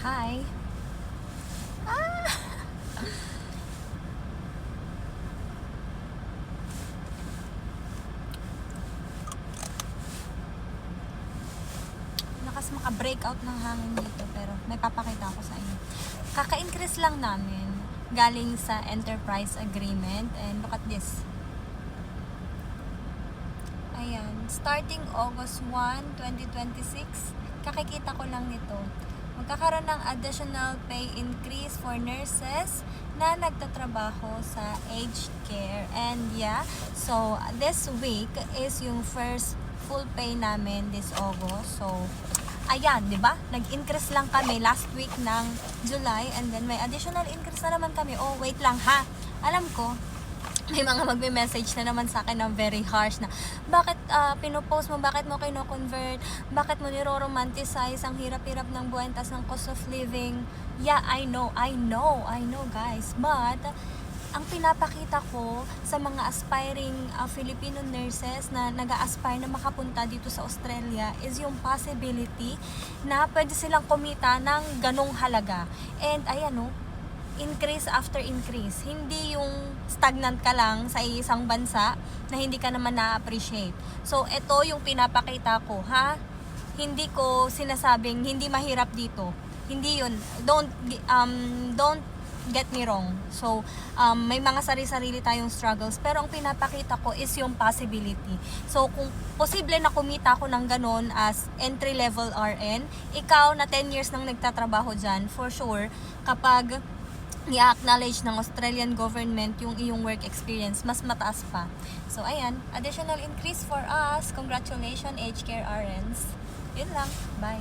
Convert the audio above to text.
Hi. Ah! Lakas maka-breakout ng hangin dito, pero may papakita ako sa inyo. Kaka-increase lang namin galing sa enterprise agreement, and look at this. Ayan, starting August 1, 2026, kakikita ko lang nito. Magkakaroon ng additional pay increase for nurses na nagtatrabaho sa aged care. And yeah, so this week is yung first full pay namin this August. So, ayan, di ba? Nag-increase lang kami last week ng July, and then may additional increase na naman kami. Oh, wait lang ha. Alam ko, may mga magme-message na naman sa akin ng very harsh na bakit pinopost mo, bakit mo kino-convert, bakit mo niro-romanticize ang hirap-hirap ng buhay, tas ng cost of living. Yeah, I know guys, but ang pinapakita ko sa mga aspiring Filipino nurses na nag-a-aspire na makapunta dito sa Australia is yung possibility na pwede silang kumita ng ganong halaga. And ayan o, increase after increase. Hindi yung stagnant ka lang sa isang bansa na hindi ka naman na-appreciate. So, ito yung pinapakita ko, ha? Hindi ko sinasabing hindi mahirap dito. Hindi yun. Don't get me wrong. So, may mga sarili-sarili tayong struggles, pero ang pinapakita ko is yung possibility. So, kung posible na kumita ko ng ganon as entry-level RN, ikaw na 10 years nang nagtatrabaho dyan, for sure, kapag i-acknowledge ng Australian government yung iyong work experience, mas mataas pa. So, ayan, additional increase for us. Congratulations, aged care RNs. Yun lang. Bye.